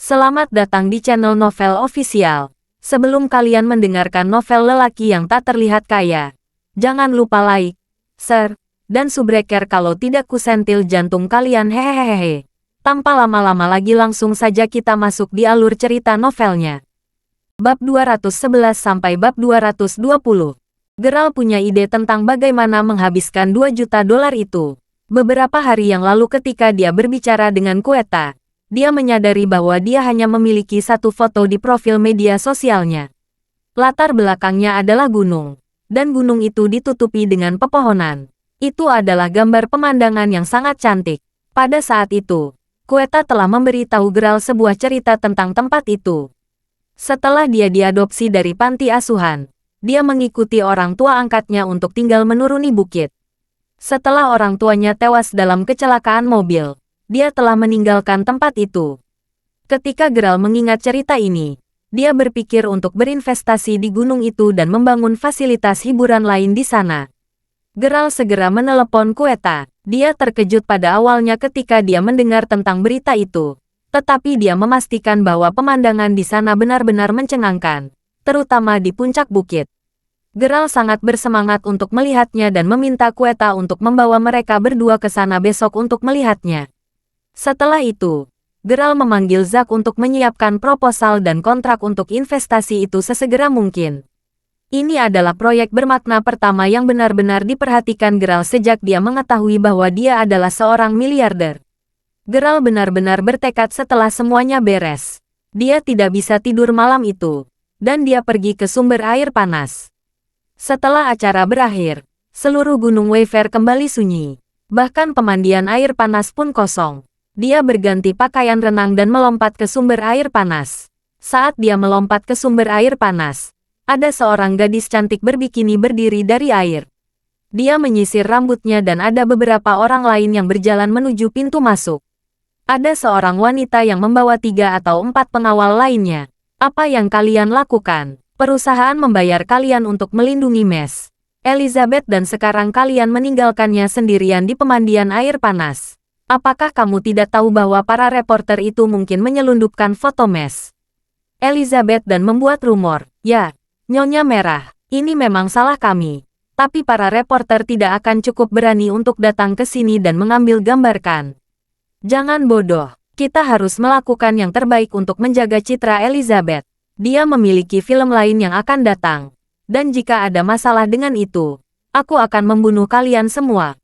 Selamat datang di channel Novel Official. Sebelum kalian mendengarkan novel lelaki yang tak terlihat kaya, jangan lupa like, share, dan subbreaker kalau tidak kusentil jantung kalian hehehehe. Tanpa lama-lama lagi langsung saja kita masuk di alur cerita novelnya. Bab 211 sampai bab 220. Geralt punya ide tentang bagaimana menghabiskan 2 juta dolar itu. Beberapa hari yang lalu ketika dia berbicara dengan Quetta, dia menyadari bahwa dia hanya memiliki satu foto di profil media sosialnya. Latar belakangnya adalah gunung, dan gunung itu ditutupi dengan pepohonan. Itu adalah gambar pemandangan yang sangat cantik. Pada saat itu, Quetta telah memberitahu Geralt sebuah cerita tentang tempat itu. Setelah dia diadopsi dari panti asuhan, dia mengikuti orang tua angkatnya untuk tinggal menuruni bukit. Setelah orang tuanya tewas dalam kecelakaan mobil, dia telah meninggalkan tempat itu. Ketika Geralt mengingat cerita ini, dia berpikir untuk berinvestasi di gunung itu dan membangun fasilitas hiburan lain di sana. Geralt segera menelepon Quetta. Dia terkejut pada awalnya ketika dia mendengar tentang berita itu, tetapi dia memastikan bahwa pemandangan di sana benar-benar mencengangkan, terutama di puncak bukit. Geralt sangat bersemangat untuk melihatnya dan meminta Quetta untuk membawa mereka berdua ke sana besok untuk melihatnya. Setelah itu, Geralt memanggil Zack untuk menyiapkan proposal dan kontrak untuk investasi itu sesegera mungkin. Ini adalah proyek bermakna pertama yang benar-benar diperhatikan Geralt sejak dia mengetahui bahwa dia adalah seorang miliarder. Geralt benar-benar bertekad setelah semuanya beres. Dia tidak bisa tidur malam itu, dan dia pergi ke sumber air panas. Setelah acara berakhir, seluruh gunung Weifer kembali sunyi. Bahkan pemandian air panas pun kosong. Dia berganti pakaian renang dan melompat ke sumber air panas. Saat dia melompat ke sumber air panas, ada seorang gadis cantik berbikini berdiri dari air. Dia menyisir rambutnya dan ada beberapa orang lain yang berjalan menuju pintu masuk. Ada seorang wanita yang membawa 3 atau 4 pengawal lainnya. Apa yang kalian lakukan? Perusahaan membayar kalian untuk melindungi Mes Elizabeth dan sekarang kalian meninggalkannya sendirian di pemandian air panas. Apakah kamu tidak tahu bahwa para reporter itu mungkin menyelundupkan foto Mes Elizabeth dan membuat rumor? Ya, Nyonya Merah, ini memang salah kami. Tapi para reporter tidak akan cukup berani untuk datang ke sini dan mengambil gambarkan. Jangan bodoh, kita harus melakukan yang terbaik untuk menjaga citra Elizabeth. Dia memiliki film lain yang akan datang. Dan jika ada masalah dengan itu, aku akan membunuh kalian semua.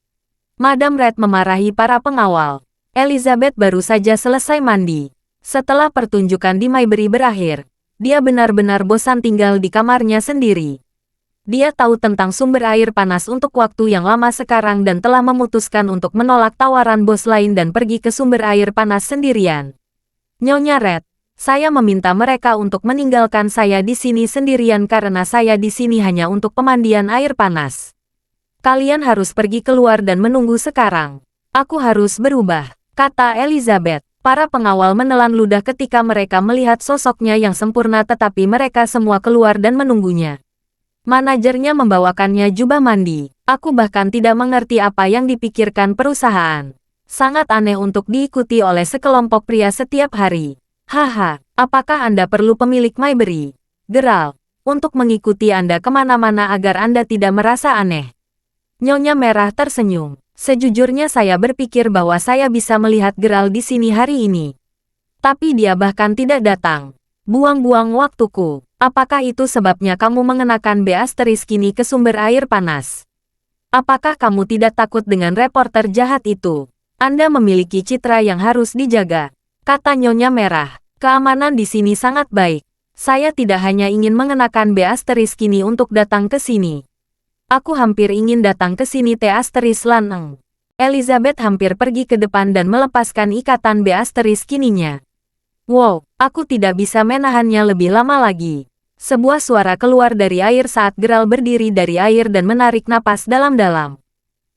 Madam Red memarahi para pengawal. Elizabeth baru saja selesai mandi. Setelah pertunjukan di Maybury berakhir, dia benar-benar bosan tinggal di kamarnya sendiri. Dia tahu tentang sumber air panas untuk waktu yang lama sekarang dan telah memutuskan untuk menolak tawaran bos lain dan pergi ke sumber air panas sendirian. Nyonya Red, saya meminta mereka untuk meninggalkan saya di sini sendirian karena saya di sini hanya untuk pemandian air panas. Kalian harus pergi keluar dan menunggu sekarang. Aku harus berubah, kata Elizabeth. Para pengawal menelan ludah ketika mereka melihat sosoknya yang sempurna tetapi mereka semua keluar dan menunggunya. Manajernya membawakannya jubah mandi. Aku bahkan tidak mengerti apa yang dipikirkan perusahaan. Sangat aneh untuk diikuti oleh sekelompok pria setiap hari. Haha, apakah Anda perlu pemilik Maybury, Geralt, untuk mengikuti Anda kemana-mana agar Anda tidak merasa aneh? Nyonya Merah tersenyum. Sejujurnya saya berpikir bahwa saya bisa melihat Geralt di sini hari ini. Tapi dia bahkan tidak datang. Buang-buang waktuku. Apakah itu sebabnya kamu mengenakan kini ke sumber air panas? Apakah kamu tidak takut dengan reporter jahat itu? Anda memiliki citra yang harus dijaga, kata Nyonya Merah. Keamanan di sini sangat baik. Saya tidak hanya ingin mengenakan kini untuk datang ke sini. Aku hampir ingin datang ke sini laneng. Elizabeth hampir pergi ke depan dan melepaskan ikatan kininya. Wow, aku tidak bisa menahannya lebih lama lagi. Sebuah suara keluar dari air saat Geralt berdiri dari air dan menarik napas dalam-dalam.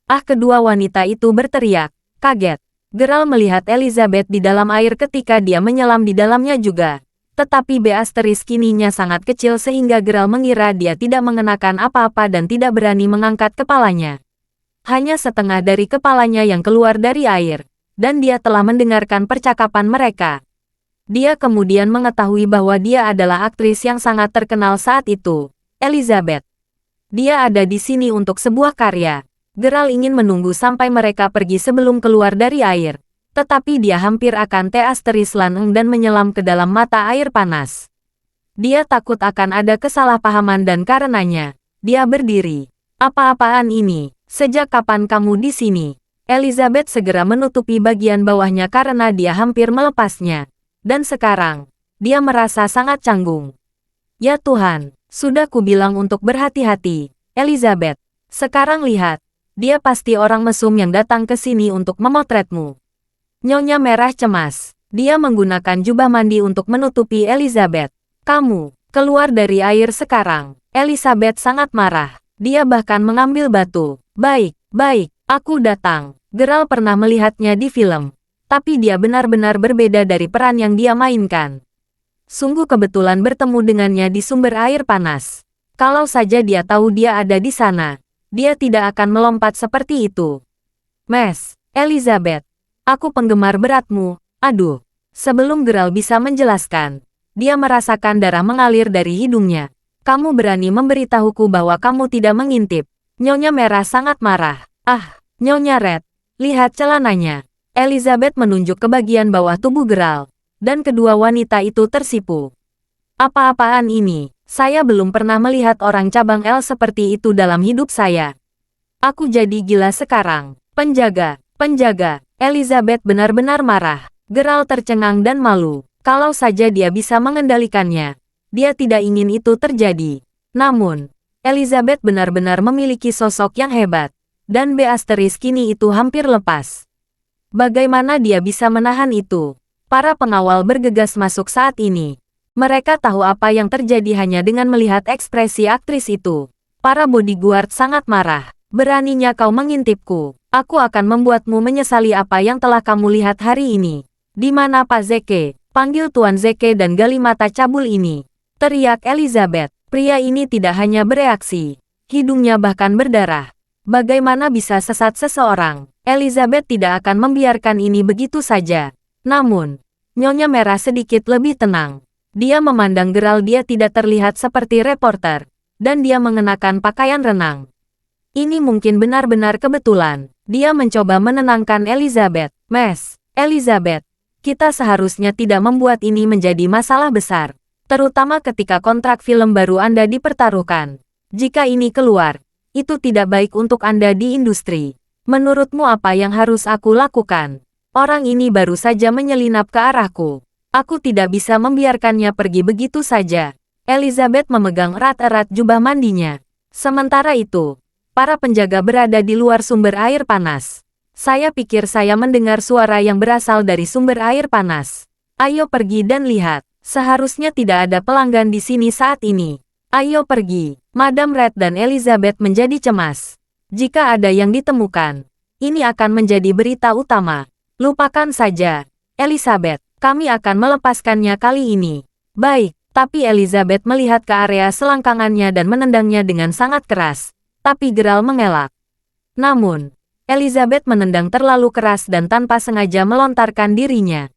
Kedua wanita itu berteriak, kaget. Geralt melihat Elizabeth di dalam air ketika dia menyelam di dalamnya juga. Tetapi kininya sangat kecil sehingga Geralt mengira dia tidak mengenakan apa-apa dan tidak berani mengangkat kepalanya. Hanya setengah dari kepalanya yang keluar dari air, dan dia telah mendengarkan percakapan mereka. Dia kemudian mengetahui bahwa dia adalah aktris yang sangat terkenal saat itu, Elizabeth. Dia ada di sini untuk sebuah karya. Geralt ingin menunggu sampai mereka pergi sebelum keluar dari air. Tetapi dia hampir akan teasterislan dan menyelam ke dalam mata air panas. Dia takut akan ada kesalahpahaman dan karenanya, dia berdiri. Apa-apaan ini? Sejak kapan kamu di sini? Elizabeth segera menutupi bagian bawahnya karena dia hampir melepasnya. Dan sekarang, dia merasa sangat canggung. Ya Tuhan, sudah kubilang untuk berhati-hati, Elizabeth. Sekarang lihat, dia pasti orang mesum yang datang ke sini untuk memotretmu. Nyonya Merah cemas. Dia menggunakan jubah mandi untuk menutupi Elizabeth. Kamu, keluar dari air sekarang. Elizabeth sangat marah. Dia bahkan mengambil batu. Baik, aku datang. Geralt pernah melihatnya di film. Tapi dia benar-benar berbeda dari peran yang dia mainkan. Sungguh kebetulan bertemu dengannya di sumber air panas. Kalau saja dia tahu dia ada di sana, dia tidak akan melompat seperti itu. Elizabeth, aku penggemar beratmu. Aduh, sebelum Geralt bisa menjelaskan, dia merasakan darah mengalir dari hidungnya. Kamu berani memberitahuku bahwa kamu tidak mengintip. Nyonya Merah sangat marah. Nyonya Red, lihat celananya. Elizabeth menunjuk ke bagian bawah tubuh Geralt, dan kedua wanita itu tersipu. Apa-apaan ini? Saya belum pernah melihat orang cabang L seperti itu dalam hidup saya. Aku jadi gila sekarang. Penjaga. Elizabeth benar-benar marah. Geralt tercengang dan malu. Kalau saja dia bisa mengendalikannya, dia tidak ingin itu terjadi. Namun, Elizabeth benar-benar memiliki sosok yang hebat, dan Beatrice kini itu hampir lepas. Bagaimana dia bisa menahan itu? Para pengawal bergegas masuk saat ini. Mereka tahu apa yang terjadi hanya dengan melihat ekspresi aktris itu. Para bodyguard sangat marah. Beraninya kau mengintipku. Aku akan membuatmu menyesali apa yang telah kamu lihat hari ini. Di mana Pak Zeke? Panggil Tuan Zeke dan gali mata cabul ini. Teriak Elizabeth. Pria ini tidak hanya bereaksi. Hidungnya bahkan berdarah. Bagaimana bisa sesat seseorang? Elizabeth tidak akan membiarkan ini begitu saja. Namun, Nyonya Merah sedikit lebih tenang. Dia memandang Geralt, dia tidak terlihat seperti reporter. Dan dia mengenakan pakaian renang. Ini mungkin benar-benar kebetulan. Dia mencoba menenangkan Elizabeth. Elizabeth, kita seharusnya tidak membuat ini menjadi masalah besar. Terutama ketika kontrak film baru Anda dipertaruhkan. Jika ini keluar, itu tidak baik untuk Anda di industri. Menurutmu apa yang harus aku lakukan? Orang ini baru saja menyelinap ke arahku. Aku tidak bisa membiarkannya pergi begitu saja. Elizabeth memegang erat-erat jubah mandinya. Sementara itu, para penjaga berada di luar sumber air panas. Saya pikir saya mendengar suara yang berasal dari sumber air panas. Ayo pergi dan lihat. Seharusnya tidak ada pelanggan di sini saat ini. Ayo pergi. Madam Red dan Elizabeth menjadi cemas. Jika ada yang ditemukan, ini akan menjadi berita utama. Lupakan saja, Elizabeth. Kami akan melepaskannya kali ini. Baik, tapi Elizabeth melihat ke area selangkangannya dan menendangnya dengan sangat keras. Tapi Geralt mengelak. Namun, Elizabeth menendang terlalu keras dan tanpa sengaja melontarkan dirinya.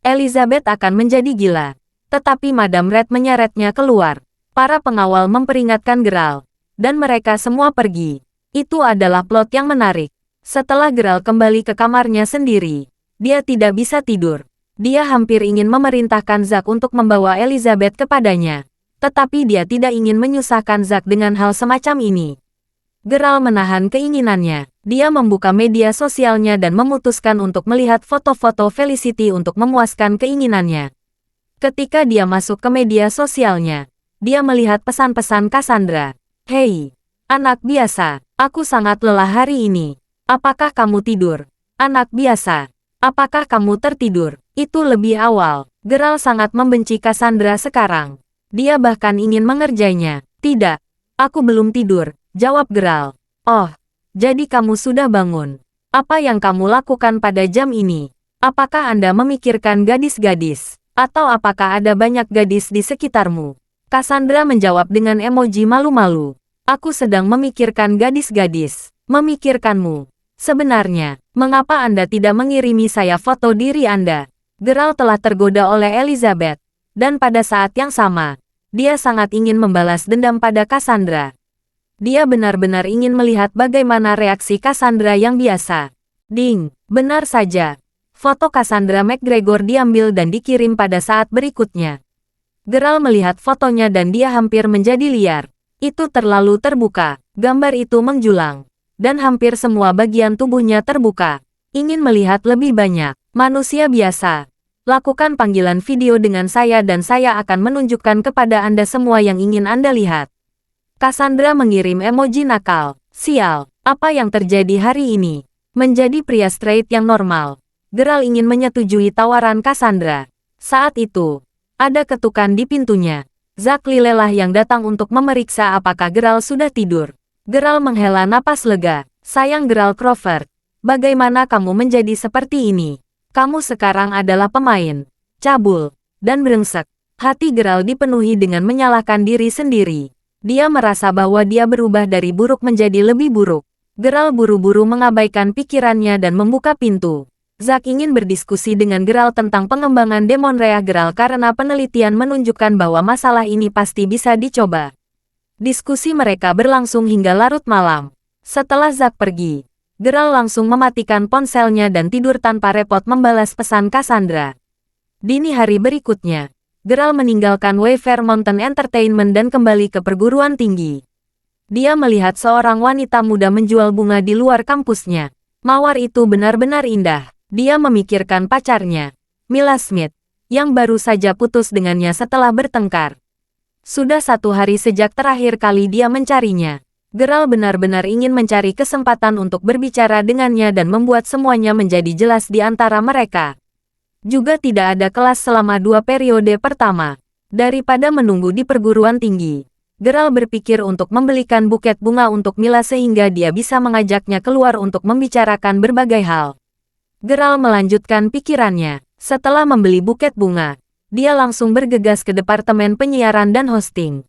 Elizabeth akan menjadi gila. Tetapi Madam Red menyeretnya keluar. Para pengawal memperingatkan Geralt, dan mereka semua pergi. Itu adalah plot yang menarik. Setelah Geralt kembali ke kamarnya sendiri, dia tidak bisa tidur. Dia hampir ingin memerintahkan Zack untuk membawa Elizabeth kepadanya. Tetapi dia tidak ingin menyusahkan Zack dengan hal semacam ini. Geralt menahan keinginannya. Dia membuka media sosialnya dan memutuskan untuk melihat foto-foto Felicity untuk memuaskan keinginannya. Ketika dia masuk ke media sosialnya, dia melihat pesan-pesan Cassandra. Hei, anak biasa, aku sangat lelah hari ini. Apakah kamu tidur? Anak biasa, apakah kamu tertidur? Itu lebih awal. Geralt sangat membenci Cassandra sekarang. Dia bahkan ingin mengerjainya. Tidak, aku belum tidur, jawab Geralt. Oh, jadi kamu sudah bangun. Apa yang kamu lakukan pada jam ini? Apakah Anda memikirkan gadis-gadis? Atau apakah ada banyak gadis di sekitarmu? Cassandra menjawab dengan emoji malu-malu. Aku sedang memikirkan gadis-gadis. Memikirkanmu. Sebenarnya, mengapa Anda tidak mengirimi saya foto diri Anda? Geralt telah tergoda oleh Elizabeth, dan pada saat yang sama, dia sangat ingin membalas dendam pada Cassandra. Dia benar-benar ingin melihat bagaimana reaksi Cassandra yang biasa. Ding, benar saja. Foto Cassandra McGregor diambil dan dikirim pada saat berikutnya. Geralt melihat fotonya dan dia hampir menjadi liar. Itu terlalu terbuka, gambar itu menjulang, dan hampir semua bagian tubuhnya terbuka. Ingin melihat lebih banyak. Manusia biasa. Lakukan panggilan video dengan saya dan saya akan menunjukkan kepada Anda semua yang ingin Anda lihat. Cassandra mengirim emoji nakal. Sial, apa yang terjadi hari ini? Menjadi pria straight yang normal. Geralt ingin menyetujui tawaran Cassandra. Saat itu, ada ketukan di pintunya. Zack Lilelah yang datang untuk memeriksa apakah Geralt sudah tidur. Geralt menghela napas lega. Sayang Geralt Crawford, bagaimana kamu menjadi seperti ini? Kamu sekarang adalah pemain, cabul, dan brengsek. Hati Geralt dipenuhi dengan menyalahkan diri sendiri. Dia merasa bahwa dia berubah dari buruk menjadi lebih buruk. Geralt buru-buru mengabaikan pikirannya dan membuka pintu. Zack ingin berdiskusi dengan Geralt tentang pengembangan Demon Rea Geralt karena penelitian menunjukkan bahwa masalah ini pasti bisa dicoba. Diskusi mereka berlangsung hingga larut malam. Setelah Zack pergi, Geralt langsung mematikan ponselnya dan tidur tanpa repot membalas pesan Cassandra. Dini hari berikutnya, Geralt meninggalkan Wayfair Mountain Entertainment dan kembali ke perguruan tinggi. Dia melihat seorang wanita muda menjual bunga di luar kampusnya. Mawar itu benar-benar indah. Dia memikirkan pacarnya, Mila Smith, yang baru saja putus dengannya setelah bertengkar. Sudah 1 hari sejak terakhir kali dia mencarinya. Geralt benar-benar ingin mencari kesempatan untuk berbicara dengannya dan membuat semuanya menjadi jelas di antara mereka. Juga tidak ada kelas selama 2 periode pertama. Daripada menunggu di perguruan tinggi, Geralt berpikir untuk membelikan buket bunga untuk Mila sehingga dia bisa mengajaknya keluar untuk membicarakan berbagai hal. Geralt melanjutkan pikirannya. Setelah membeli buket bunga, dia langsung bergegas ke departemen penyiaran dan hosting.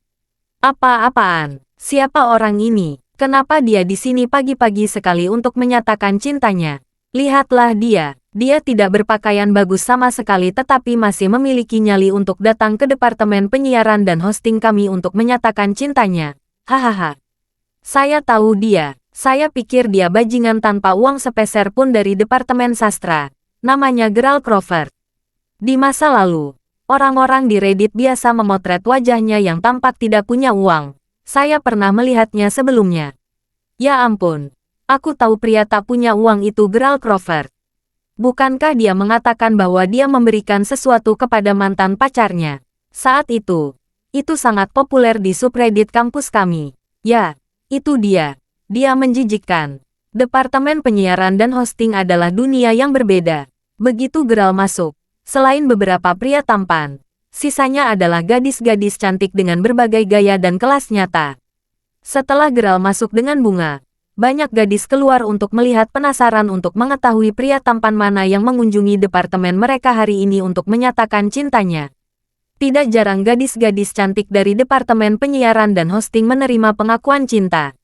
Apa-apaan? Siapa orang ini? Kenapa dia di sini pagi-pagi sekali untuk menyatakan cintanya? Lihatlah dia. Dia tidak berpakaian bagus sama sekali tetapi masih memiliki nyali untuk datang ke departemen penyiaran dan hosting kami untuk menyatakan cintanya. Hahaha. Saya tahu dia. Saya pikir dia bajingan tanpa uang sepeser pun dari departemen sastra. Namanya Geralt Crawford. Di masa lalu, orang-orang di Reddit biasa memotret wajahnya yang tampak tidak punya uang. Saya pernah melihatnya sebelumnya. Ya ampun, aku tahu pria tak punya uang itu Geralt Crawford. Bukankah dia mengatakan bahwa dia memberikan sesuatu kepada mantan pacarnya? Saat itu sangat populer di subreddit kampus kami. Ya, itu dia. Dia menjijikkan. Departemen penyiaran dan hosting adalah dunia yang berbeda. Begitu Geralt masuk, selain beberapa pria tampan, sisanya adalah gadis-gadis cantik dengan berbagai gaya dan kelas nyata. Setelah Geralt masuk dengan bunga, banyak gadis keluar untuk melihat penasaran untuk mengetahui pria tampan mana yang mengunjungi departemen mereka hari ini untuk menyatakan cintanya. Tidak jarang gadis-gadis cantik dari departemen penyiaran dan hosting menerima pengakuan cinta.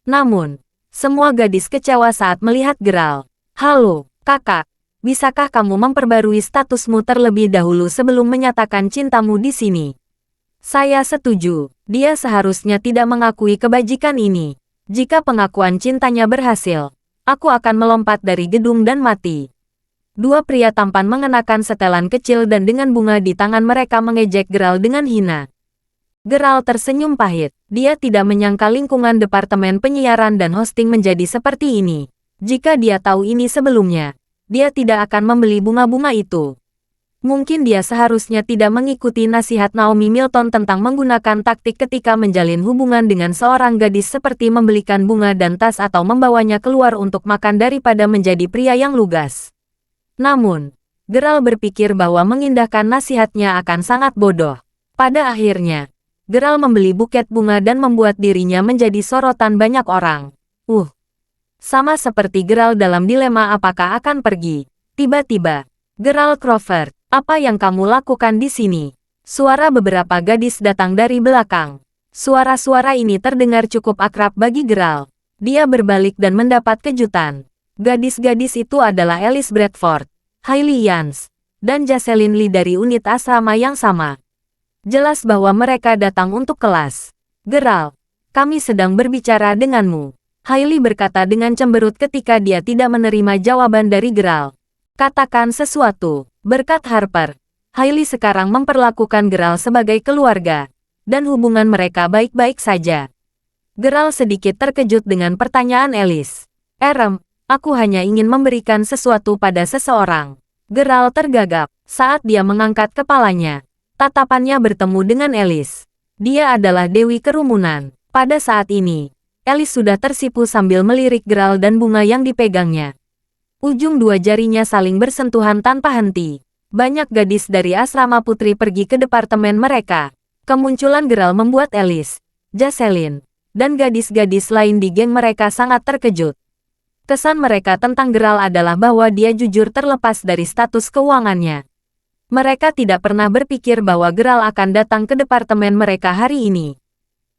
Namun, semua gadis kecewa saat melihat Geralt. Halo, kakak. Bisakah kamu memperbarui statusmu terlebih dahulu sebelum menyatakan cintamu di sini? Saya setuju. Dia seharusnya tidak mengakui kebajikan ini. Jika pengakuan cintanya berhasil, aku akan melompat dari gedung dan mati. 2 pria tampan mengenakan setelan kecil dan dengan bunga di tangan mereka mengejek Geralt dengan hina. Geralt tersenyum pahit. Dia tidak menyangka lingkungan departemen penyiaran dan hosting menjadi seperti ini. Jika dia tahu ini sebelumnya, dia tidak akan membeli bunga-bunga itu. Mungkin dia seharusnya tidak mengikuti nasihat Naomi Milton tentang menggunakan taktik ketika menjalin hubungan dengan seorang gadis seperti membelikan bunga dan tas atau membawanya keluar untuk makan daripada menjadi pria yang lugas. Namun, Geralt berpikir bahwa mengindahkan nasihatnya akan sangat bodoh. Pada akhirnya, Geralt membeli buket bunga dan membuat dirinya menjadi sorotan banyak orang. Sama seperti Geralt dalam dilema apakah akan pergi. Tiba-tiba, Geralt Crawford, apa yang kamu lakukan di sini? Suara beberapa gadis datang dari belakang. Suara-suara ini terdengar cukup akrab bagi Geralt. Dia berbalik dan mendapat kejutan. Gadis-gadis itu adalah Alice Bradford, Hailey Yance, dan Jocelyn Lee dari unit asrama yang sama. Jelas bahwa mereka datang untuk kelas. Geralt, kami sedang berbicara denganmu. Hailey berkata dengan cemberut ketika dia tidak menerima jawaban dari Geralt. Katakan sesuatu. Berkat Harper, Hailey sekarang memperlakukan Geralt sebagai keluarga, dan hubungan mereka baik-baik saja. Geralt sedikit terkejut dengan pertanyaan Alice. Aku hanya ingin memberikan sesuatu pada seseorang. Geralt tergagap saat dia mengangkat kepalanya. Tatapannya bertemu dengan Alice. Dia adalah Dewi Kerumunan. Pada saat ini, Alice sudah tersipu sambil melirik Geralt dan bunga yang dipegangnya. Ujung dua jarinya saling bersentuhan tanpa henti. Banyak gadis dari asrama putri pergi ke departemen mereka. Kemunculan Geralt membuat Alice, Jocelyn, dan gadis-gadis lain di geng mereka sangat terkejut. Kesan mereka tentang Geralt adalah bahwa dia jujur terlepas dari status keuangannya. Mereka tidak pernah berpikir bahwa Geralt akan datang ke departemen mereka hari ini.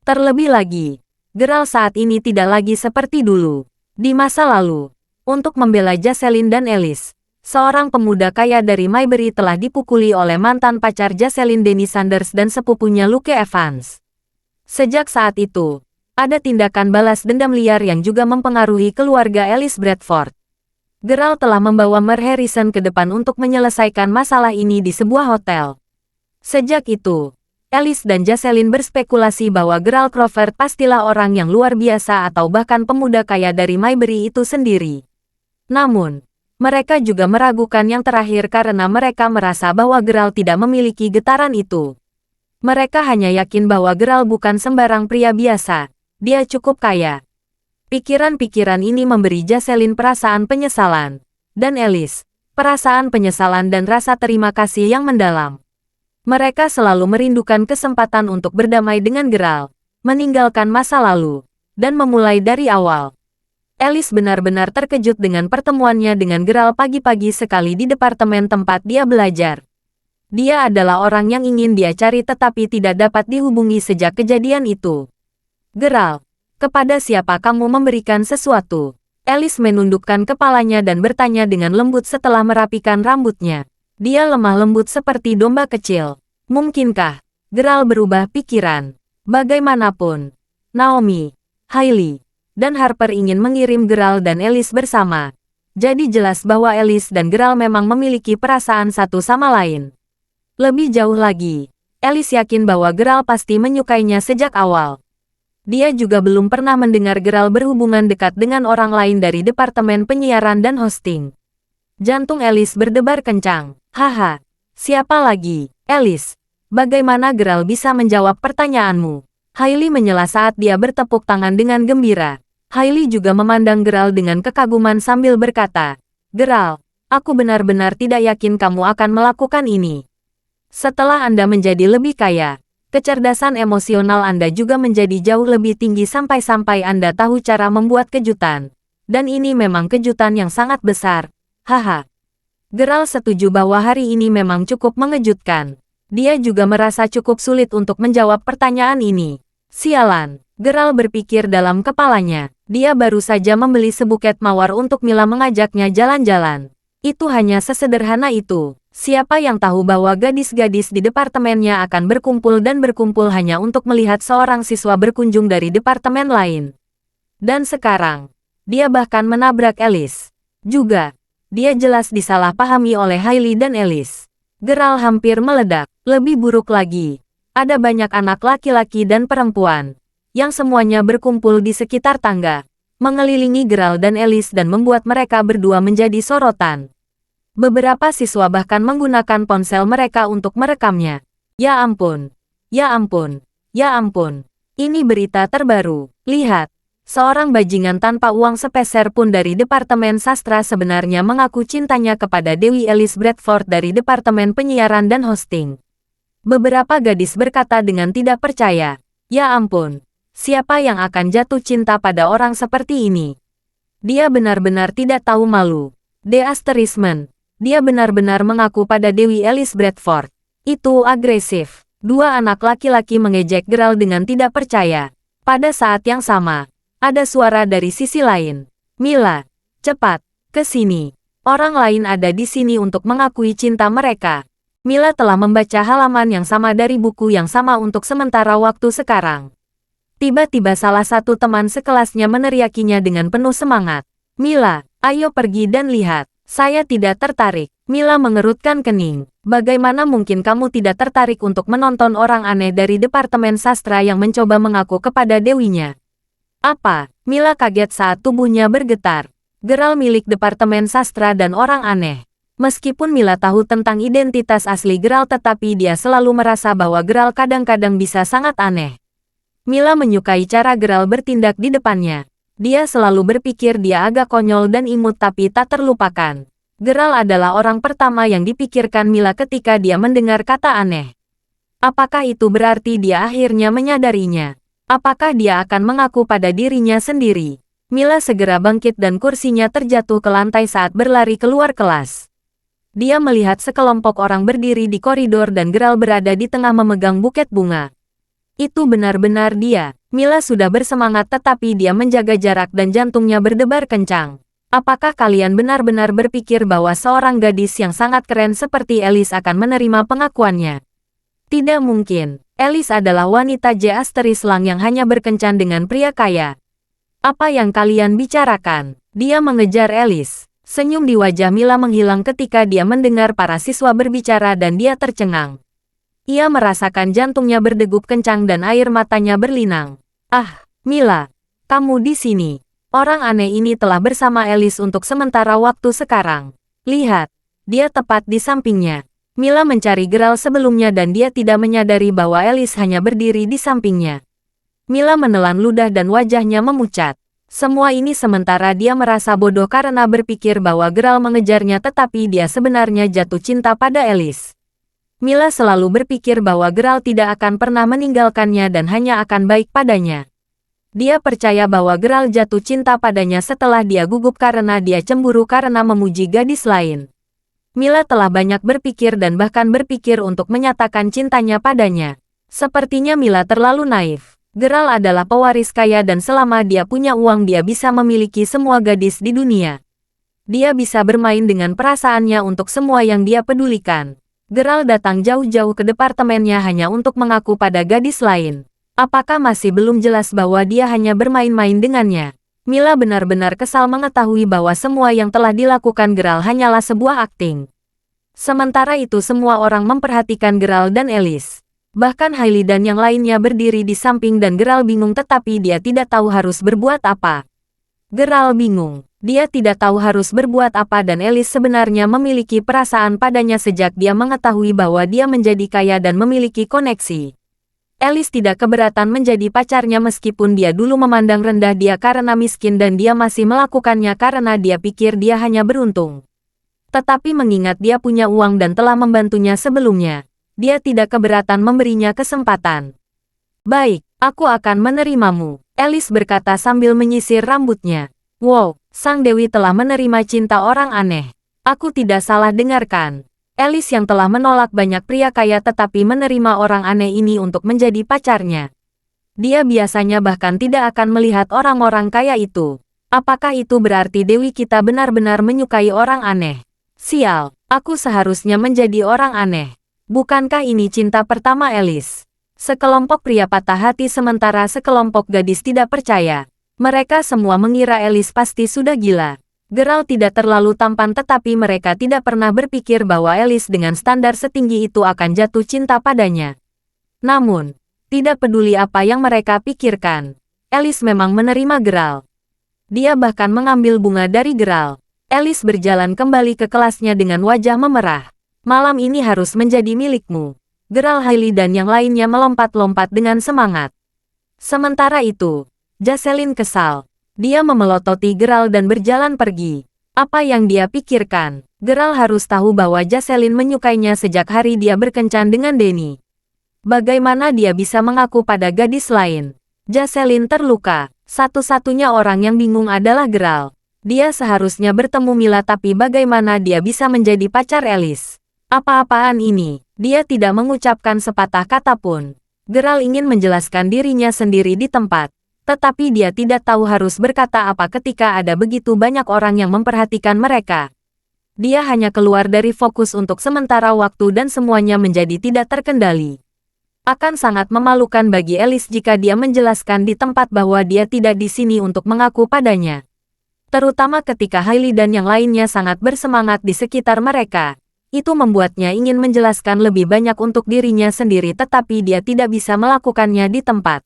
Terlebih lagi, Geralt saat ini tidak lagi seperti dulu. Di masa lalu, untuk membela Jocelyn dan Alice, seorang pemuda kaya dari Maybury telah dipukuli oleh mantan pacar Jocelyn, Danny Sanders, dan sepupunya Luke Evans. Sejak saat itu, ada tindakan balas dendam liar yang juga mempengaruhi keluarga Alice Bradford. Geralt telah membawa Mer Harrison ke depan untuk menyelesaikan masalah ini di sebuah hotel. Sejak itu, Alice dan Jocelyn berspekulasi bahwa Geralt Crawford pastilah orang yang luar biasa atau bahkan pemuda kaya dari Maybury itu sendiri. Namun, mereka juga meragukan yang terakhir karena mereka merasa bahwa Geralt tidak memiliki getaran itu. Mereka hanya yakin bahwa Geralt bukan sembarang pria biasa, dia cukup kaya. Pikiran-pikiran ini memberi Jocelyn perasaan penyesalan, dan Alice, perasaan penyesalan dan rasa terima kasih yang mendalam. Mereka selalu merindukan kesempatan untuk berdamai dengan Geralt, meninggalkan masa lalu, dan memulai dari awal. Alice benar-benar terkejut dengan pertemuannya dengan Geralt pagi-pagi sekali di departemen tempat dia belajar. Dia adalah orang yang ingin dia cari tetapi tidak dapat dihubungi sejak kejadian itu. Geralt, kepada siapa kamu memberikan sesuatu? Alice menundukkan kepalanya dan bertanya dengan lembut setelah merapikan rambutnya. Dia lemah lembut seperti domba kecil. Mungkinkah Geralt berubah pikiran? Bagaimanapun, Naomi, Hailey, dan Harper ingin mengirim Geralt dan Alice bersama. Jadi jelas bahwa Alice dan Geralt memang memiliki perasaan satu sama lain. Lebih jauh lagi, Alice yakin bahwa Geralt pasti menyukainya sejak awal. Dia juga belum pernah mendengar Geralt berhubungan dekat dengan orang lain dari departemen penyiaran dan hosting. Jantung Alice berdebar kencang. Haha, siapa lagi? Alice, bagaimana Geralt bisa menjawab pertanyaanmu? Hailey menyela saat dia bertepuk tangan dengan gembira. Hailey juga memandang Geralt dengan kekaguman sambil berkata, Geralt, aku benar-benar tidak yakin kamu akan melakukan ini. Setelah Anda menjadi lebih kaya, kecerdasan emosional Anda juga menjadi jauh lebih tinggi sampai-sampai Anda tahu cara membuat kejutan. Dan ini memang kejutan yang sangat besar. Haha. Geralt setuju bahwa hari ini memang cukup mengejutkan. Dia juga merasa cukup sulit untuk menjawab pertanyaan ini. Sialan, Geralt berpikir dalam kepalanya. Dia baru saja membeli sebuket mawar untuk Mila mengajaknya jalan-jalan. Itu hanya sesederhana itu. Siapa yang tahu bahwa gadis-gadis di departemennya akan berkumpul dan berkumpul hanya untuk melihat seorang siswa berkunjung dari departemen lain. Dan sekarang, dia bahkan menabrak Alice. Juga, dia jelas disalahpahami oleh Hailey dan Alice. Geralt hampir meledak. Lebih buruk lagi, ada banyak anak laki-laki dan perempuan, yang semuanya berkumpul di sekitar tangga, mengelilingi Geralt dan Alice dan membuat mereka berdua menjadi sorotan. Beberapa siswa bahkan menggunakan ponsel mereka untuk merekamnya. Ya ampun, ya ampun, ya ampun. Ini berita terbaru. Lihat, seorang bajingan tanpa uang sepeser pun dari Departemen Sastra sebenarnya mengaku cintanya kepada Dewi Alice Bradford dari Departemen Penyiaran dan Hosting. Beberapa gadis berkata dengan tidak percaya, ya ampun, siapa yang akan jatuh cinta pada orang seperti ini? Dia benar-benar tidak tahu malu. Deasterismen. Dia benar-benar mengaku pada Dewi Alice Bradford. Itu agresif. Dua anak laki-laki mengejek Geralt dengan tidak percaya. Pada saat yang sama, ada suara dari sisi lain. Mila, cepat, ke sini. Orang lain ada di sini untuk mengakui cinta mereka. Mila telah membaca halaman yang sama dari buku yang sama untuk sementara waktu sekarang. Tiba-tiba salah satu teman sekelasnya meneriakinya dengan penuh semangat. Mila, ayo pergi dan lihat. Saya tidak tertarik. Mila mengerutkan kening. Bagaimana mungkin kamu tidak tertarik untuk menonton orang aneh dari Departemen Sastra yang mencoba mengaku kepada dewinya? Apa? Mila kaget saat tubuhnya bergetar. Geral milik Departemen Sastra dan orang aneh. Meskipun Mila tahu tentang identitas asli Geral, tetapi dia selalu merasa bahwa Geral kadang-kadang bisa sangat aneh. Mila menyukai cara Geral bertindak di depannya. Dia selalu berpikir dia agak konyol dan imut, tapi tak terlupakan. Geral adalah orang pertama yang dipikirkan Mila ketika dia mendengar kata aneh. Apakah itu berarti dia akhirnya menyadarinya? Apakah dia akan mengaku pada dirinya sendiri? Mila segera bangkit dan kursinya terjatuh ke lantai saat berlari keluar kelas. Dia melihat sekelompok orang berdiri di koridor dan Geral berada di tengah memegang buket bunga. Itu benar-benar dia. Mila sudah bersemangat, tetapi dia menjaga jarak dan jantungnya berdebar kencang. Apakah kalian benar-benar berpikir bahwa seorang gadis yang sangat keren seperti Alice akan menerima pengakuannya? Tidak mungkin. Alice adalah wanita J** Lang yang hanya berkencan dengan pria kaya. Apa yang kalian bicarakan? Dia mengejar Alice. Senyum di wajah Mila menghilang ketika dia mendengar para siswa berbicara dan dia tercengang. Ia merasakan jantungnya berdegup kencang dan air matanya berlinang. Ah, Mila, kamu di sini. Orang aneh ini telah bersama Alice untuk sementara waktu sekarang. Lihat, dia tepat di sampingnya. Mila mencari Geral sebelumnya dan dia tidak menyadari bahwa Alice hanya berdiri di sampingnya. Mila menelan ludah dan wajahnya memucat. Semua ini sementara dia merasa bodoh karena berpikir bahwa Geral mengejarnya, tetapi dia sebenarnya jatuh cinta pada Alice. Mila selalu berpikir bahwa Geral tidak akan pernah meninggalkannya dan hanya akan baik padanya. Dia percaya bahwa Geral jatuh cinta padanya setelah dia gugup karena dia cemburu karena memuji gadis lain. Mila telah banyak berpikir dan bahkan berpikir untuk menyatakan cintanya padanya. Sepertinya Mila terlalu naif. Geral adalah pewaris kaya dan selama dia punya uang dia bisa memiliki semua gadis di dunia. Dia bisa bermain dengan perasaannya untuk semua yang dia pedulikan. Geral datang jauh-jauh ke departemennya hanya untuk mengaku pada gadis lain. Apakah masih belum jelas bahwa dia hanya bermain-main dengannya? Mila benar-benar kesal mengetahui bahwa semua yang telah dilakukan Geral hanyalah sebuah akting. Sementara itu semua orang memperhatikan Geral dan Alice. Bahkan Hailey dan yang lainnya berdiri di samping dan Geral bingung, tetapi dia tidak tahu harus berbuat apa. Geral bingung. Dia tidak tahu harus berbuat apa dan Alice sebenarnya memiliki perasaan padanya sejak dia mengetahui bahwa dia menjadi kaya dan memiliki koneksi. Alice tidak keberatan menjadi pacarnya meskipun dia dulu memandang rendah dia karena miskin dan dia masih melakukannya karena dia pikir dia hanya beruntung. Tetapi mengingat dia punya uang dan telah membantunya sebelumnya, dia tidak keberatan memberinya kesempatan. Baik, aku akan menerimamu, Alice berkata sambil menyisir rambutnya. Wow, sang dewi telah menerima cinta orang aneh. Aku tidak salah dengarkan. Alice yang telah menolak banyak pria kaya tetapi menerima orang aneh ini untuk menjadi pacarnya. Dia biasanya bahkan tidak akan melihat orang-orang kaya itu. Apakah itu berarti dewi kita benar-benar menyukai orang aneh? Sial, aku seharusnya menjadi orang aneh. Bukankah ini cinta pertama Alice? Sekelompok pria patah hati sementara sekelompok gadis tidak percaya. Mereka semua mengira Alice pasti sudah gila. Geral tidak terlalu tampan tetapi mereka tidak pernah berpikir bahwa Alice dengan standar setinggi itu akan jatuh cinta padanya. Namun, tidak peduli apa yang mereka pikirkan, Alice memang menerima Geral. Dia bahkan mengambil bunga dari Geral. Alice berjalan kembali ke kelasnya dengan wajah memerah. Malam ini harus menjadi milikmu. Geral, Hailey dan yang lainnya melompat-lompat dengan semangat. Sementara itu, Jocelyn kesal. Dia memelototi Geral dan berjalan pergi. Apa yang dia pikirkan? Geral harus tahu bahwa Jocelyn menyukainya sejak hari dia berkencan dengan Denny. Bagaimana dia bisa mengaku pada gadis lain? Jocelyn terluka. Satu-satunya orang yang bingung adalah Geral. Dia seharusnya bertemu Mila tapi bagaimana dia bisa menjadi pacar Alice? Apa-apaan ini? Dia tidak mengucapkan sepatah kata pun. Geral ingin menjelaskan dirinya sendiri di tempat. Tetapi dia tidak tahu harus berkata apa ketika ada begitu banyak orang yang memperhatikan mereka. Dia hanya keluar dari fokus untuk sementara waktu dan semuanya menjadi tidak terkendali. Akan sangat memalukan bagi Alice jika dia menjelaskan di tempat bahwa dia tidak di sini untuk mengaku padanya. Terutama ketika Hailey dan yang lainnya sangat bersemangat di sekitar mereka. Itu membuatnya ingin menjelaskan lebih banyak untuk dirinya sendiri tetapi dia tidak bisa melakukannya di tempat.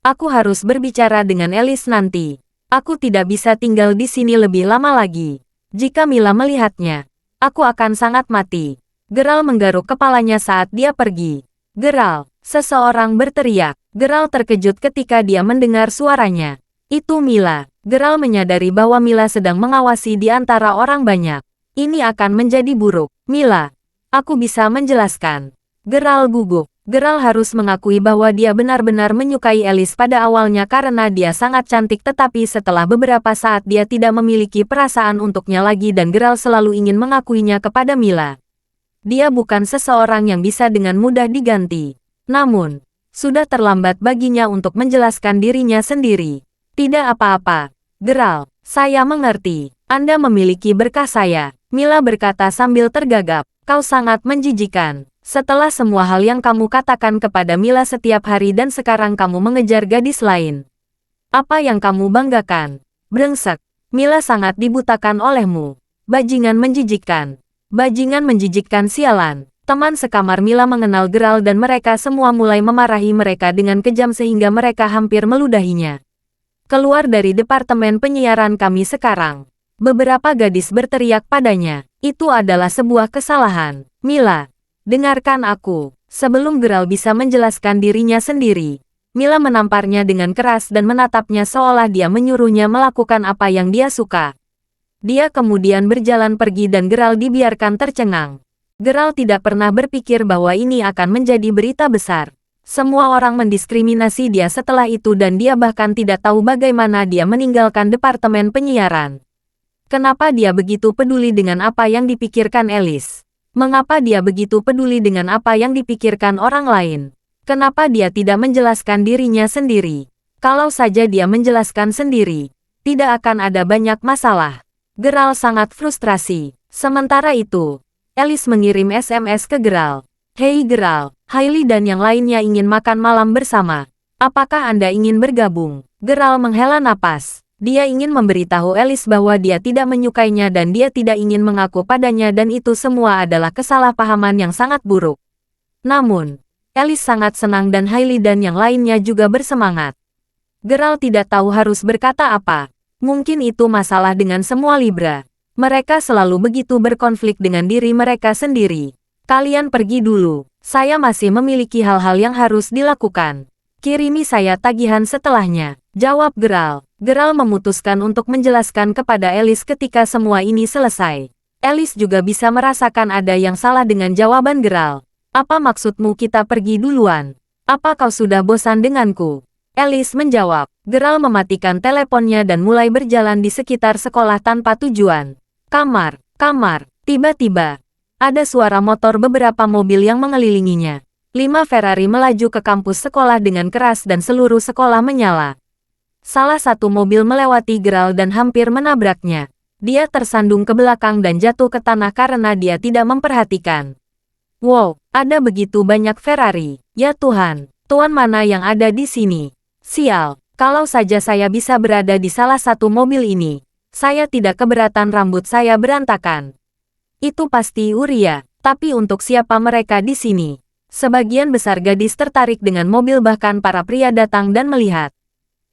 Aku harus berbicara dengan Alice nanti. Aku tidak bisa tinggal di sini lebih lama lagi. Jika Mila melihatnya, aku akan sangat mati. Geralt menggaruk kepalanya saat dia pergi. Geralt, seseorang berteriak. Geralt terkejut ketika dia mendengar suaranya. Itu Mila. Geralt menyadari bahwa Mila sedang mengawasi di antara orang banyak. Ini akan menjadi buruk. Mila, aku bisa menjelaskan. Geralt gugup. Geralt harus mengakui bahwa dia benar-benar menyukai Alice pada awalnya karena dia sangat cantik tetapi setelah beberapa saat dia tidak memiliki perasaan untuknya lagi dan Geralt selalu ingin mengakuinya kepada Mila. Dia bukan seseorang yang bisa dengan mudah diganti. Namun, sudah terlambat baginya untuk menjelaskan dirinya sendiri. Tidak apa-apa. Geralt, saya mengerti. Anda memiliki berkah saya. Mila berkata sambil tergagap. Kau sangat menjijikan. Setelah semua hal yang kamu katakan kepada Mila setiap hari dan sekarang kamu mengejar gadis lain. Apa yang kamu banggakan? Brengsek. Mila sangat dibutakan olehmu. Bajingan menjijikkan. Bajingan menjijikkan sialan. Teman sekamar Mila mengenal Geralt dan mereka semua mulai memarahi mereka dengan kejam sehingga mereka hampir meludahinya. Keluar dari departemen penyiaran kami sekarang. Beberapa gadis berteriak padanya. Itu adalah sebuah kesalahan. Mila. Dengarkan aku. Sebelum Geralt bisa menjelaskan dirinya sendiri, Mila menamparnya dengan keras dan menatapnya seolah dia menyuruhnya melakukan apa yang dia suka. Dia kemudian berjalan pergi dan Geralt dibiarkan tercengang. Geralt tidak pernah berpikir bahwa ini akan menjadi berita besar. Semua orang mendiskriminasi dia setelah itu dan dia bahkan tidak tahu bagaimana dia meninggalkan departemen penyiaran. Kenapa dia begitu peduli dengan apa yang dipikirkan Alice? Mengapa dia begitu peduli dengan apa yang dipikirkan orang lain? Kenapa dia tidak menjelaskan dirinya sendiri? Kalau saja dia menjelaskan sendiri, tidak akan ada banyak masalah. Geralt sangat frustrasi. Sementara itu, Alice mengirim SMS ke Geralt. Hei Geralt, Hailey dan yang lainnya ingin makan malam bersama. Apakah Anda ingin bergabung? Geralt menghela napas. Dia ingin memberitahu Alice bahwa dia tidak menyukainya dan dia tidak ingin mengaku padanya dan itu semua adalah kesalahpahaman yang sangat buruk. Namun, Alice sangat senang dan Hailey dan yang lainnya juga bersemangat. Geralt tidak tahu harus berkata apa. Mungkin itu masalah dengan semua Libra. Mereka selalu begitu berkonflik dengan diri mereka sendiri. Kalian pergi dulu. Saya masih memiliki hal-hal yang harus dilakukan. Kirimi saya tagihan setelahnya. Jawab Geralt. Geralt memutuskan untuk menjelaskan kepada Alice ketika semua ini selesai. Alice juga bisa merasakan ada yang salah dengan jawaban Geralt. Apa maksudmu kita pergi duluan? Apa kau sudah bosan denganku? Alice menjawab. Geralt mematikan teleponnya dan mulai berjalan di sekitar sekolah tanpa tujuan. Kamar. Tiba-tiba, ada suara motor beberapa mobil yang mengelilinginya. 5 Ferrari melaju ke kampus sekolah dengan keras dan seluruh sekolah menyala. Salah satu mobil melewati Geralt dan hampir menabraknya. Dia tersandung ke belakang dan jatuh ke tanah karena dia tidak memperhatikan. Wow, ada begitu banyak Ferrari. Ya Tuhan, tuan mana yang ada di sini? Sial, kalau saja saya bisa berada di salah satu mobil ini, saya tidak keberatan rambut saya berantakan. Itu pasti Uria, tapi untuk siapa mereka di sini? Sebagian besar gadis tertarik dengan mobil bahkan para pria datang dan melihat.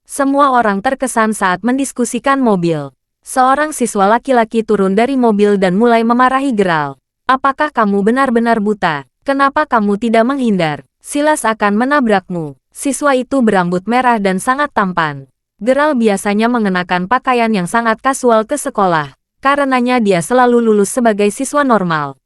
Semua orang terkesan saat mendiskusikan mobil. Seorang siswa laki-laki turun dari mobil dan mulai memarahi Geralt. Apakah kamu benar-benar buta? Kenapa kamu tidak menghindar? Silas akan menabrakmu. Siswa itu berambut merah dan sangat tampan. Geralt biasanya mengenakan pakaian yang sangat kasual ke sekolah. Karenanya dia selalu lulus sebagai siswa normal.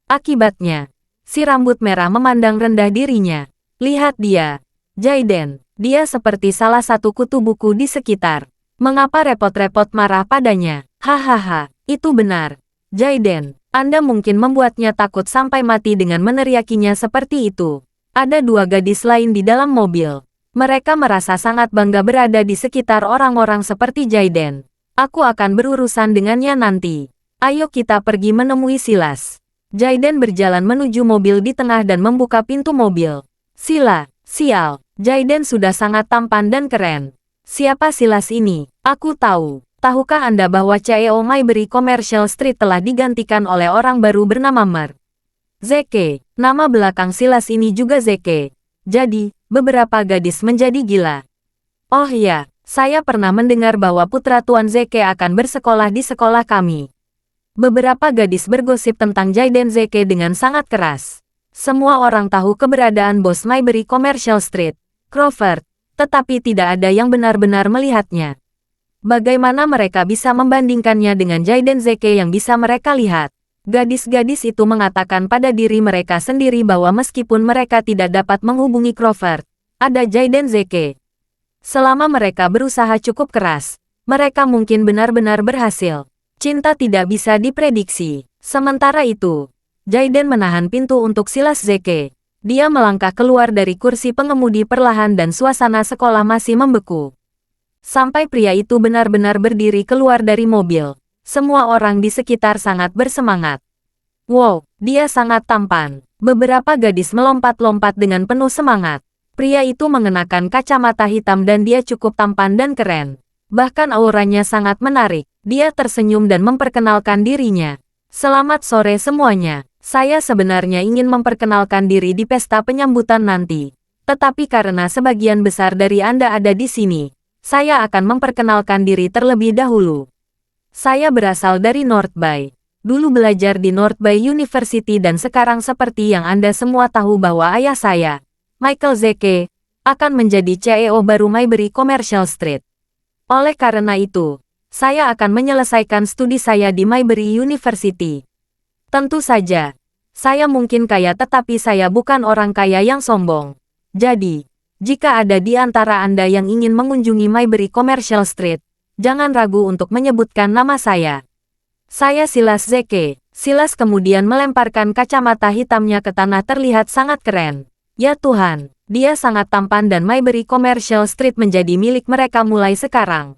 Akibatnya, si rambut merah memandang rendah dirinya. Lihat dia. Jaiden. Dia seperti salah satu kutu buku di sekitar. Mengapa repot-repot marah padanya? Hahaha, itu benar. Jaiden, Anda mungkin membuatnya takut sampai mati dengan meneriakinya seperti itu. Ada 2 gadis lain di dalam mobil. Mereka merasa sangat bangga berada di sekitar orang-orang seperti Jaiden. Aku akan berurusan dengannya nanti. Ayo kita pergi menemui Silas. Jaiden berjalan menuju mobil di tengah dan membuka pintu mobil. Sila, sial. Jaiden sudah sangat tampan dan keren. Siapa Silas ini? Aku tahu. Tahukah Anda bahwa CEO Mayberry Commercial Street telah digantikan oleh orang baru bernama Mer? Zeke. Nama belakang Silas ini juga Zeke. Jadi, beberapa gadis menjadi gila. Oh iya, saya pernah mendengar bahwa putra Tuan Zeke akan bersekolah di sekolah kami. Beberapa gadis bergosip tentang Jaiden Zeke dengan sangat keras. Semua orang tahu keberadaan bos Mayberry Commercial Street, Crawford, tetapi tidak ada yang benar-benar melihatnya. Bagaimana mereka bisa membandingkannya dengan Jaiden Zeke yang bisa mereka lihat? Gadis-gadis itu mengatakan pada diri mereka sendiri bahwa meskipun mereka tidak dapat menghubungi Crawford, ada Jaiden Zeke. Selama mereka berusaha cukup keras, mereka mungkin benar-benar berhasil. Cinta tidak bisa diprediksi. Sementara itu, Jaiden menahan pintu untuk Silas Zeke. Dia melangkah keluar dari kursi pengemudi perlahan dan suasana sekolah masih membeku. Sampai pria itu benar-benar berdiri keluar dari mobil, semua orang di sekitar sangat bersemangat. Wow, dia sangat tampan. Beberapa gadis melompat-lompat dengan penuh semangat. Pria itu mengenakan kacamata hitam dan dia cukup tampan dan keren. Bahkan auranya sangat menarik. Dia tersenyum dan memperkenalkan dirinya. Selamat sore semuanya. Saya sebenarnya ingin memperkenalkan diri di pesta penyambutan nanti. Tetapi karena sebagian besar dari Anda ada di sini, saya akan memperkenalkan diri terlebih dahulu. Saya berasal dari North Bay. Dulu belajar di North Bay University dan sekarang seperti yang Anda semua tahu bahwa ayah saya, Michael Zeke, akan menjadi CEO baru Mayberry Commercial Street. Oleh karena itu, saya akan menyelesaikan studi saya di Mayberry University. Tentu saja, saya mungkin kaya tetapi saya bukan orang kaya yang sombong. Jadi, jika ada di antara Anda yang ingin mengunjungi Mayberry Commercial Street, jangan ragu untuk menyebutkan nama saya. Saya Silas Zeke. Silas kemudian melemparkan kacamata hitamnya ke tanah terlihat sangat keren. Ya Tuhan, dia sangat tampan dan Mayberry Commercial Street menjadi milik mereka mulai sekarang.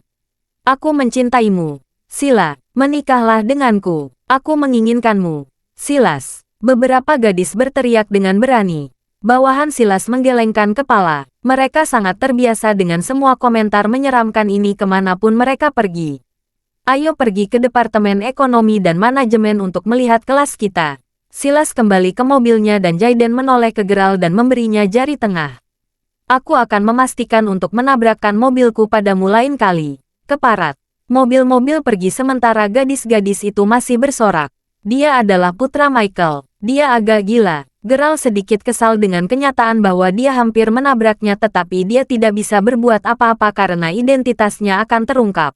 Aku mencintaimu. Sila, menikahlah denganku. Aku menginginkanmu. Silas. Beberapa gadis berteriak dengan berani. Bawahan Silas menggelengkan kepala. Mereka sangat terbiasa dengan semua komentar menyeramkan ini kemanapun mereka pergi. Ayo pergi ke Departemen Ekonomi dan Manajemen untuk melihat kelas kita. Silas kembali ke mobilnya dan Jaiden menoleh ke Gerald dan memberinya jari tengah. Aku akan memastikan untuk menabrakkan mobilku padamu lain kali. Keparat. Mobil-mobil pergi sementara gadis-gadis itu masih bersorak. Dia adalah putra Michael. Dia agak gila. Gerald sedikit kesal dengan kenyataan bahwa dia hampir menabraknya tetapi dia tidak bisa berbuat apa-apa karena identitasnya akan terungkap.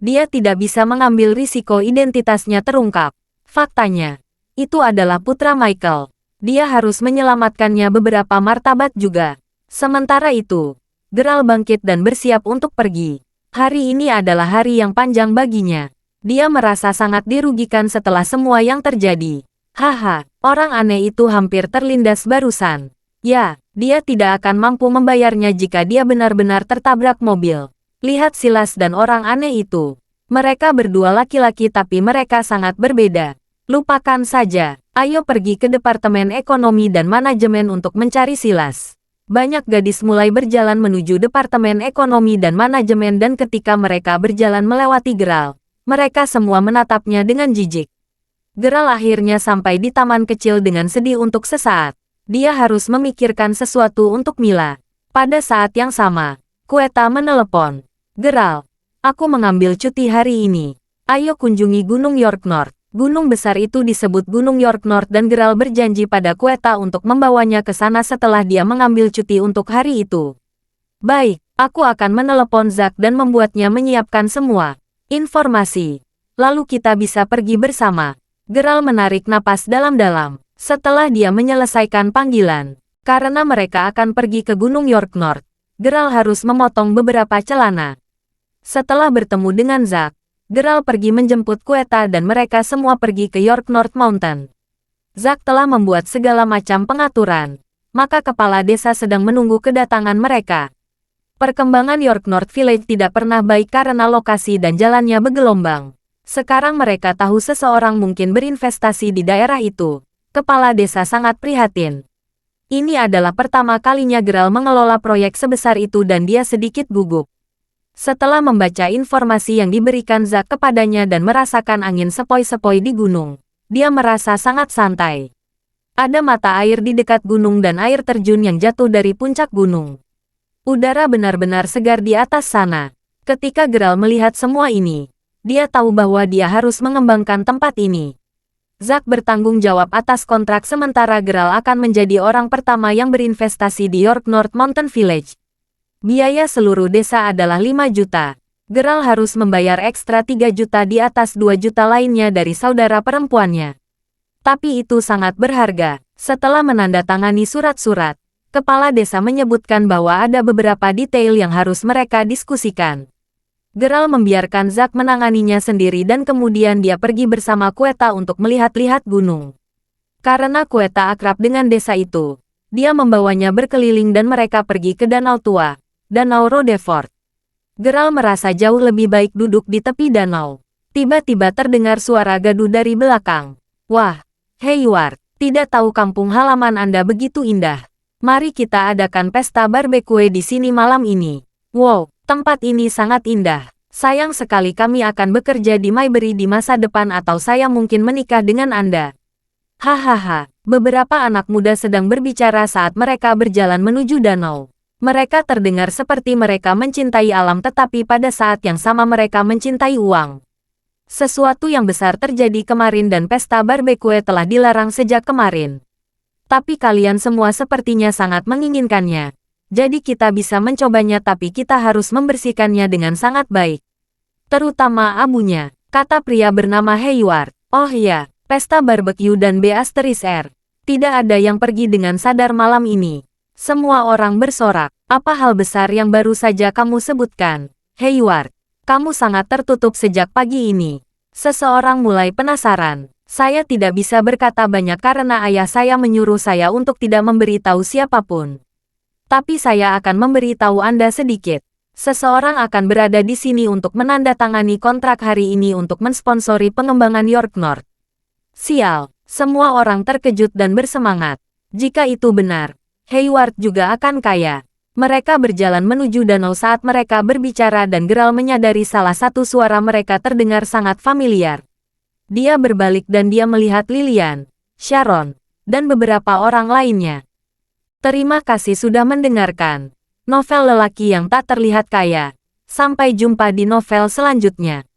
Dia tidak bisa mengambil risiko identitasnya terungkap. Faktanya, itu adalah putra Michael. Dia harus menyelamatkannya beberapa martabat juga. Sementara itu, Gerald bangkit dan bersiap untuk pergi. Hari ini adalah hari yang panjang baginya. Dia merasa sangat dirugikan setelah semua yang terjadi. Haha, orang aneh itu hampir terlindas barusan. Ya, dia tidak akan mampu membayarnya jika dia benar-benar tertabrak mobil. Lihat Silas dan orang aneh itu. Mereka berdua laki-laki tapi mereka sangat berbeda. Lupakan saja. Ayo pergi ke Departemen Ekonomi dan Manajemen untuk mencari Silas. Banyak gadis mulai berjalan menuju Departemen Ekonomi dan Manajemen dan ketika mereka berjalan melewati Gerald, mereka semua menatapnya dengan jijik. Gerald akhirnya sampai di taman kecil dengan sedih untuk sesaat. Dia harus memikirkan sesuatu untuk Mila. Pada saat yang sama, Quetta menelepon. Gerald, aku mengambil cuti hari ini. Ayo kunjungi Gunung York North. Gunung besar itu disebut Gunung York North dan Gerald berjanji pada Quetta untuk membawanya ke sana setelah dia mengambil cuti untuk hari itu. Baik, aku akan menelepon Zack dan membuatnya menyiapkan semua informasi. Lalu kita bisa pergi bersama. Gerald menarik napas dalam-dalam. Setelah dia menyelesaikan panggilan, karena mereka akan pergi ke Gunung York North, Gerald harus memotong beberapa celana. Setelah bertemu dengan Zack, Gerald pergi menjemput Quetta dan mereka semua pergi ke York North Mountain. Zack telah membuat segala macam pengaturan, maka kepala desa sedang menunggu kedatangan mereka. Perkembangan York North Village tidak pernah baik karena lokasi dan jalannya bergelombang. Sekarang mereka tahu seseorang mungkin berinvestasi di daerah itu. Kepala desa sangat prihatin. Ini adalah pertama kalinya Geralt mengelola proyek sebesar itu dan dia sedikit gugup. Setelah membaca informasi yang diberikan Zack kepadanya dan merasakan angin sepoi-sepoi di gunung, dia merasa sangat santai. Ada mata air di dekat gunung dan air terjun yang jatuh dari puncak gunung. Udara benar-benar segar di atas sana. Ketika Geralt melihat semua ini, dia tahu bahwa dia harus mengembangkan tempat ini. Zack bertanggung jawab atas kontrak sementara Geralt akan menjadi orang pertama yang berinvestasi di York North Mountain Village. Biaya seluruh desa adalah 5 juta. Geralt harus membayar ekstra 3 juta di atas 2 juta lainnya dari saudara perempuannya. Tapi itu sangat berharga. Setelah menandatangani surat-surat, kepala desa menyebutkan bahwa ada beberapa detail yang harus mereka diskusikan. Geralt membiarkan Zack menanganinya sendiri dan kemudian dia pergi bersama Quetta untuk melihat-lihat gunung. Karena Quetta akrab dengan desa itu, dia membawanya berkeliling dan mereka pergi ke danau tua, Danau Rodefort. Geralt merasa jauh lebih baik duduk di tepi danau. Tiba-tiba terdengar suara gaduh dari belakang. Wah, Hayward, tidak tahu kampung halaman Anda begitu indah. Mari kita adakan pesta barbecue di sini malam ini. Wow, tempat ini sangat indah. Sayang sekali kami akan bekerja di Maybury di masa depan atau saya mungkin menikah dengan Anda. Hahaha, beberapa anak muda sedang berbicara saat mereka berjalan menuju danau. Mereka terdengar seperti mereka mencintai alam tetapi pada saat yang sama mereka mencintai uang. Sesuatu yang besar terjadi kemarin dan pesta barbecue telah dilarang sejak kemarin. Tapi kalian semua sepertinya sangat menginginkannya. Jadi kita bisa mencobanya tapi kita harus membersihkannya dengan sangat baik. Terutama abunya, kata pria bernama Hayward. Oh iya, pesta barbecue dan B*R. Tidak ada yang pergi dengan sadar malam ini. Semua orang bersorak. Apa hal besar yang baru saja kamu sebutkan, Hayward? Kamu sangat tertutup sejak pagi ini. Seseorang mulai penasaran. Saya tidak bisa berkata banyak karena ayah saya menyuruh saya untuk tidak memberitahu siapapun. Tapi saya akan memberitahu Anda sedikit. Seseorang akan berada di sini untuk menandatangani kontrak hari ini untuk mensponsori pengembangan York North. Sial, semua orang terkejut dan bersemangat. Jika itu benar, Hayward juga akan kaya. Mereka berjalan menuju danau saat mereka berbicara dan Geralt menyadari salah satu suara mereka terdengar sangat familiar. Dia berbalik dan dia melihat Lilian, Sharon, dan beberapa orang lainnya. Terima kasih sudah mendengarkan novel lelaki yang tak terlihat kaya. Sampai jumpa di novel selanjutnya.